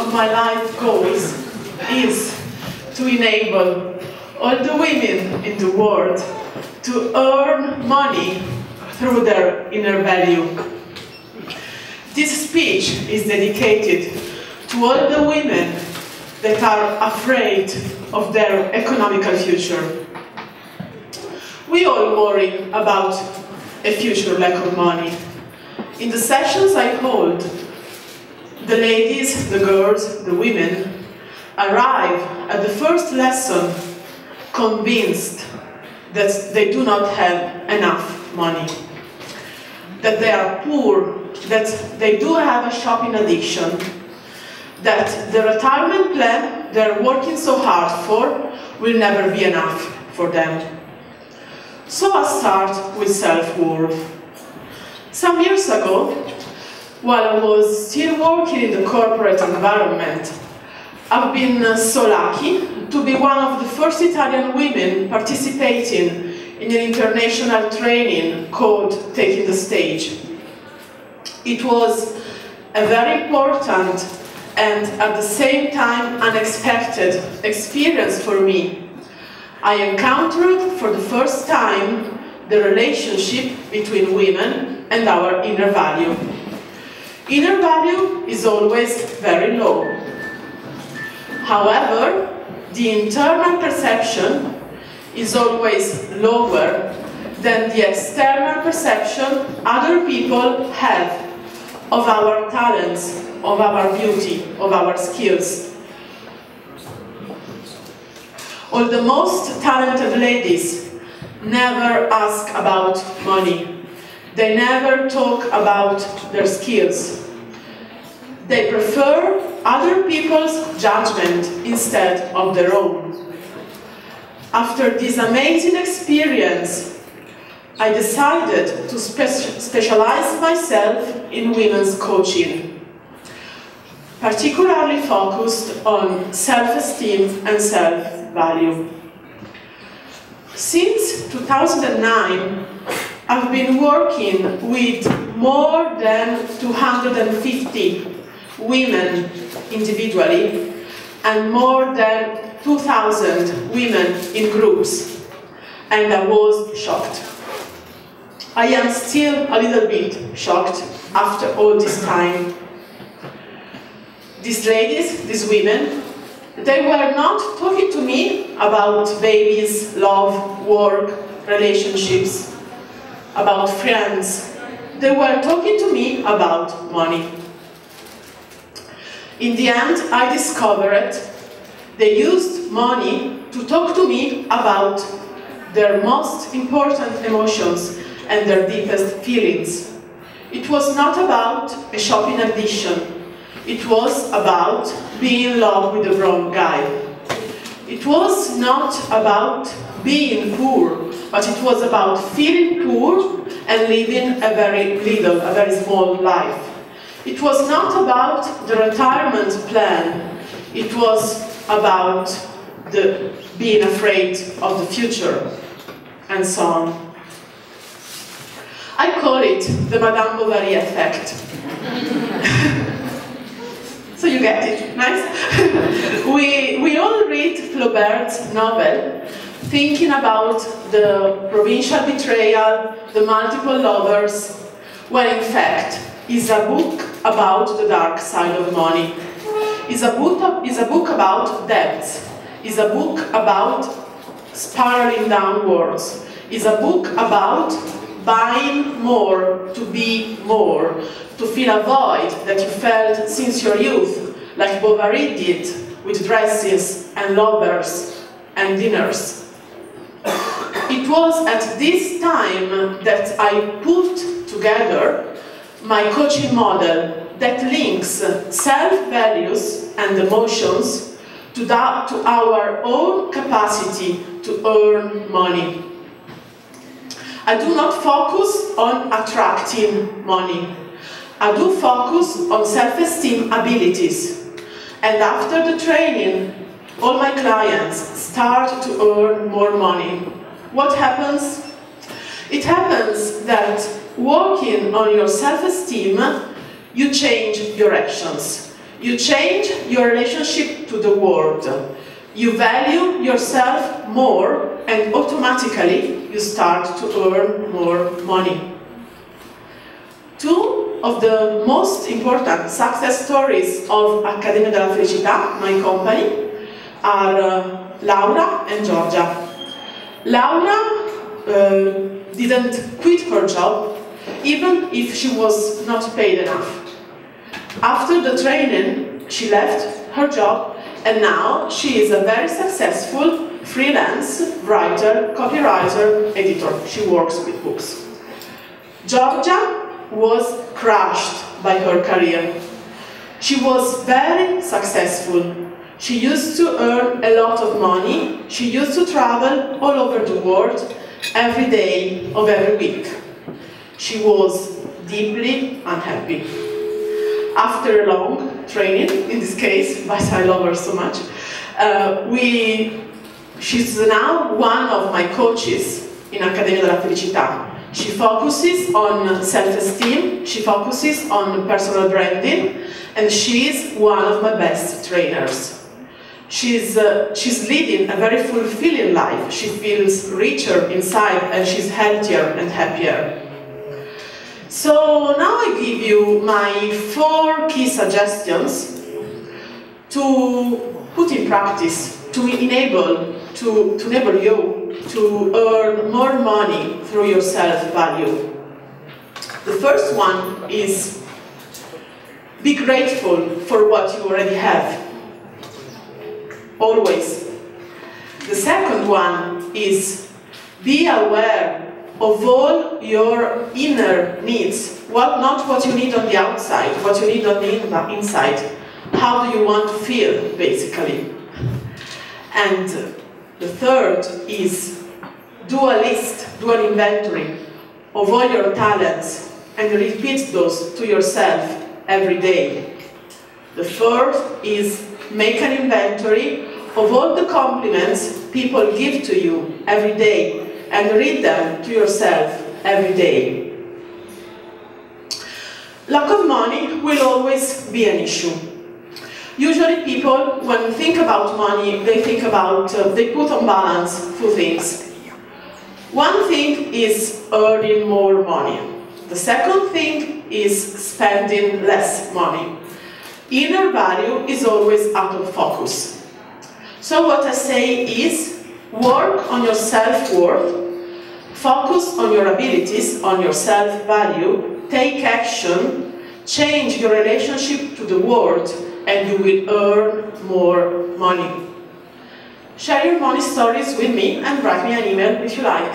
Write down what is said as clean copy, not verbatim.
of my life goals is to enable all the women in the world to earn money through their inner value. This speech is dedicated to all the women that are afraid of their economical future. We all worry about a future lack of money. In the sessions I hold, the ladies, the girls, the women arrive at the first lesson convinced that they do not have enough money, that they are poor, that they do have a shopping addiction, that the retirement plan they're working so hard for will never be enough for them. So I'll start with self-worth. Some years ago, while I was still working in the corporate environment, I've been so lucky to be one of the first Italian women participating in an international training called Taking the Stage. It was a very important and at the same time unexpected experience for me. I encountered for the first time the relationship between women and our inner value. Inner value is always very low. However, the internal perception is always lower than the external perception other people have of our talents, of our beauty, of our skills. All the most talented ladies never ask about money. They never talk about their skills. They prefer other people's judgment instead of their own. After this amazing experience, I decided to specialize myself in women's coaching, particularly focused on self-esteem and self-value. Since 2009, I've been working with more than 250 women individually and more than 2,000 women in groups, and I was shocked. I am still a little bit shocked after all this time. These ladies, these women, they were not talking to me about babies, love, work, relationships, about friends. They were talking to me about money. In the end, I discovered they used money to talk to me about their most important emotions and their deepest feelings. It was not about a shopping addiction. It was about being in love with the wrong guy. It was not about being poor, but it was about feeling poor and living a very small life. It was not about the retirement plan. It was about being afraid of the future, and so on. I call it the Madame Bovary effect. So you get it, nice? we all read Flaubert's novel, thinking about the provincial betrayal, the multiple lovers, when in fact is a book about the dark side of money. Is a book about debts. Is a book about spiraling downwards. Is a book about buying more to be more, to fill a void that you felt since your youth, like Bovary did with dresses and lovers and dinners. It was at this time that I put together my coaching model that links self-values and emotions to our own capacity to earn money. I do not focus on attracting money. I do focus on self-esteem abilities. And after the training, all my clients start to earn more money. What happens? It happens that working on your self-esteem, you change your actions. You change your relationship to the world. You value yourself more, and automatically you start to earn more money. Two of the most important success stories of Accademia della Felicità, my company, are Laura and Giorgia. Laura didn't quit her job, even if she was not paid enough. After the training, she left her job, and now she is a very successful freelance writer, copywriter, editor. She works with books. Giorgia was crushed by her career. She was very successful. She used to earn a lot of money. She used to travel all over the world every day of every week. She was deeply unhappy. After a long training, in this case, but I love her so much, she's now one of my coaches in Accademia della Felicità. She focuses on self-esteem, she focuses on personal branding, and she's one of my best trainers. She's leading a very fulfilling life. She feels richer inside, and she's healthier and happier. So now I give you my 4 key suggestions to put in practice, to enable you to earn more money through your self-value. The first one is be grateful for what you already have. Always. The second one is be aware of all your inner needs, not what you need on the outside, what you need on the inside. How do you want to feel, basically? And the third is do a list, do an inventory of all your talents and repeat those to yourself every day. The fourth is make an inventory of all the compliments people give to you every day and read them to yourself every day. Lack of money will always be an issue. Usually people, when they think about money, they put on balance 2 things. One thing is earning more money. The second thing is spending less money. Inner value is always out of focus. So what I say is, work on your self-worth, focus on your abilities, on your self-value, take action, change your relationship to the world, and you will earn more money. Share your money stories with me and write me an email if you like.